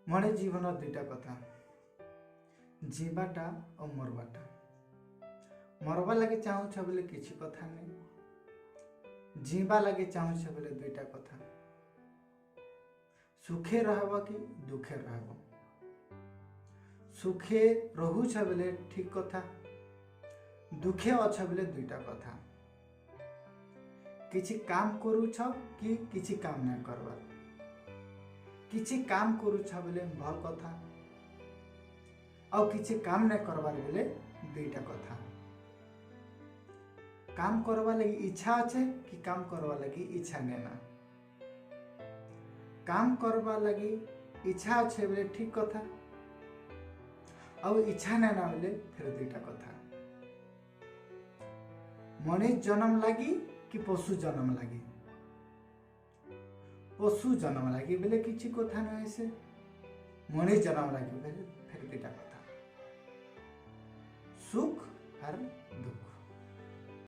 मणे जीवन दुईटा कथा जीवाटा और मरवाटा। मरवा लगे चाहूछ बोले किसी कथा नहीं, जीवा लगे चाहूछ बोले दुईटा कथा। सुखे रहब कि दुखे रहब, सुखे रहुछ बोले ठीक कथा, दुखे अच्छ बोले दुईटा कथा। किछि काम करूछ कि किछि काम नहीं करबार, किछि काम करूछ बोले भल कथा और किछि काम नहीं करबार बोले दुईटा कथा। काम करवा लगी इच्छा अच्छे कि काम करवा लगी इच्छा नहीं ना। काम करवा लगी इच्छा अच्छे बोले ठीक कथा और इच्छा नहीं ना बोले फिर दुईटा कथा। मनुष्य जन्म लगी कि पशु जन्म लगी, पशु जन्म लगी बोले किसी कथा नहीं से, मनुष्य जन्म लगी बोले फिर दुईटा कथा। सुख और दुख।